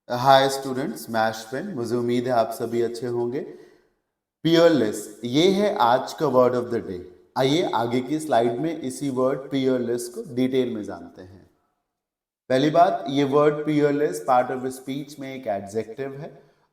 Hi students, मैं अश्विन। मुझे उम्मीद है आप सभी अच्छे होंगे। पियरलेस, ये है आज का वर्ड ऑफ द डे। आइए आगे की स्लाइड में इसी वर्ड पियरलेस को डिटेल में जानते हैं। पहली बात, ये word Peerless part of speech में एक एडजेक्टिव है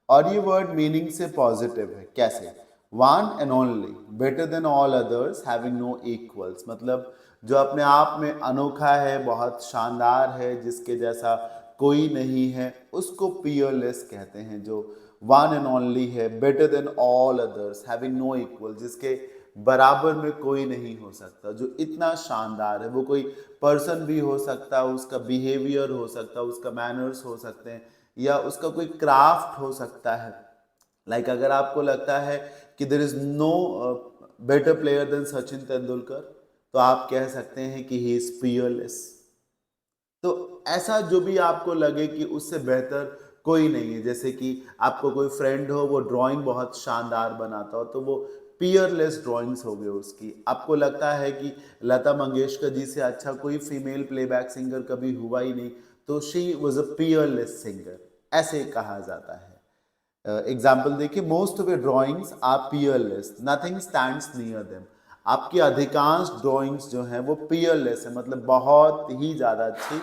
और ये वर्ड मीनिंग से पॉजिटिव है। कैसे? One and only, better than all others, having no equals. मतलब जो अपने आप में अनोखा है, बहुत शानदार है, जिसके जैसा कोई नहीं है, उसको पियरलेस कहते हैं। जो वन एंड ओनली है, better than all others, having no equal, जिसके बराबर में कोई नहीं हो सकता, जो इतना शानदार है। वो कोई पर्सन भी हो सकता है, उसका बिहेवियर हो सकता है, उसका मैनर्स हो सकते हैं, या उसका कोई क्राफ्ट हो सकता है। लाइक अगर आपको लगता है कि there is no better player than Sachin Tendulkar, तो आप कह सकते हैं कि ही इज पियरलेस। तो ऐसा जो भी आपको लगे कि उससे बेहतर कोई नहीं है, जैसे कि आपको कोई फ्रेंड हो, वो ड्राइंग बहुत शानदार बनाता हो, तो वो पियरलेस ड्राइंग्स हो गए उसकी। आपको लगता है कि लता मंगेशकर जी से अच्छा कोई फीमेल प्लेबैक सिंगर कभी हुआ ही नहीं, तो she was a peerless singer, ऐसे कहा जाता है। एग्जाम्पल देखिए, most of your drawings are peerless, nothing stands near them. आपकी अधिकांश ड्राइंग्स जो हैं वो पियरलेस है, मतलब बहुत ही ज़्यादा अच्छी,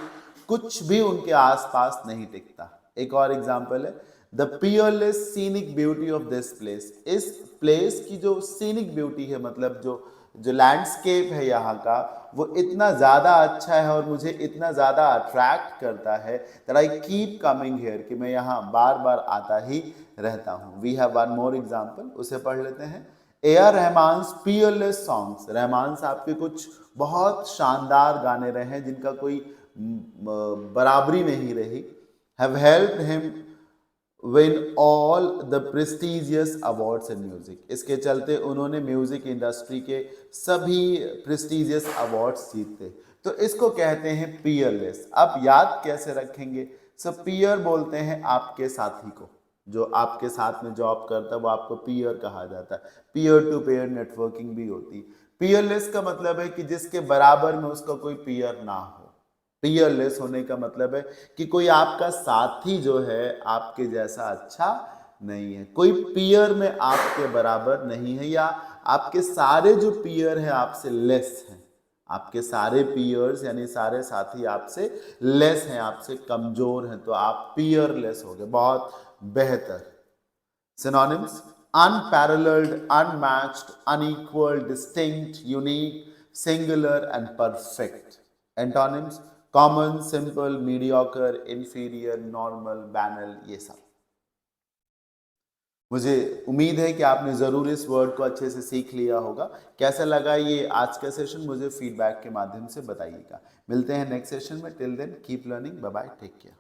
कुछ भी उनके आसपास नहीं टिकता। एक और एग्जाम्पल है, the Peerless scenic beauty of this place. इस प्लेस की जो सीनिक ब्यूटी है, मतलब जो जो लैंडस्केप है यहाँ का, वो इतना ज़्यादा अच्छा है और मुझे इतना ज़्यादा अट्रैक्ट करता है that I keep coming here, कि मैं यहाँ बार बार आता ही रहता हूँ। We have one more example, उसे पढ़ लेते हैं। A R Rahman peerless songs, Rahman साहब के कुछ बहुत शानदार गाने रहे हैं जिनका कोई बराबरी नहीं रही, have helped him win all the prestigious awards in music. इसके चलते उन्होंने म्यूजिक इंडस्ट्री के सभी प्रेस्टिजियस अवार्ड्स जीते। तो इसको कहते हैं पियरलेस। अब याद कैसे रखेंगे? सब पियर बोलते हैं आपके साथी को, जो आपके साथ में जॉब करता है वो आपको पियर कहा जाता है। पियर टू पियर नेटवर्किंग भी होती है। पियरलेस का मतलब है कि जिसके बराबर में उसका कोई पियर ना हो। पियरलेस होने का मतलब है कि कोई आपका साथी जो है आपके जैसा अच्छा नहीं है, कोई पियर में आपके बराबर नहीं है, या आपके सारे जो पियर हैं आपसे लेस हैं। आपके सारे पियर्स यानी सारे साथी आपसे लेस हैं, आपसे कमजोर हैं, तो आप पियरलेस हो गए। बहुत बेहतर। Synonyms: unparalleled, unmatched, unequal, distinct, unique, singular and perfect. Antonyms: common, simple, mediocre, inferior, normal, banal, ये सब। मुझे उम्मीद है कि आपने ज़रूर इस वर्ड को अच्छे से सीख लिया होगा। कैसा लगा ये आज का सेशन, मुझे फीडबैक के माध्यम से बताइएगा। मिलते हैं नेक्स्ट सेशन में। Till then keep learning. Bye bye, take care.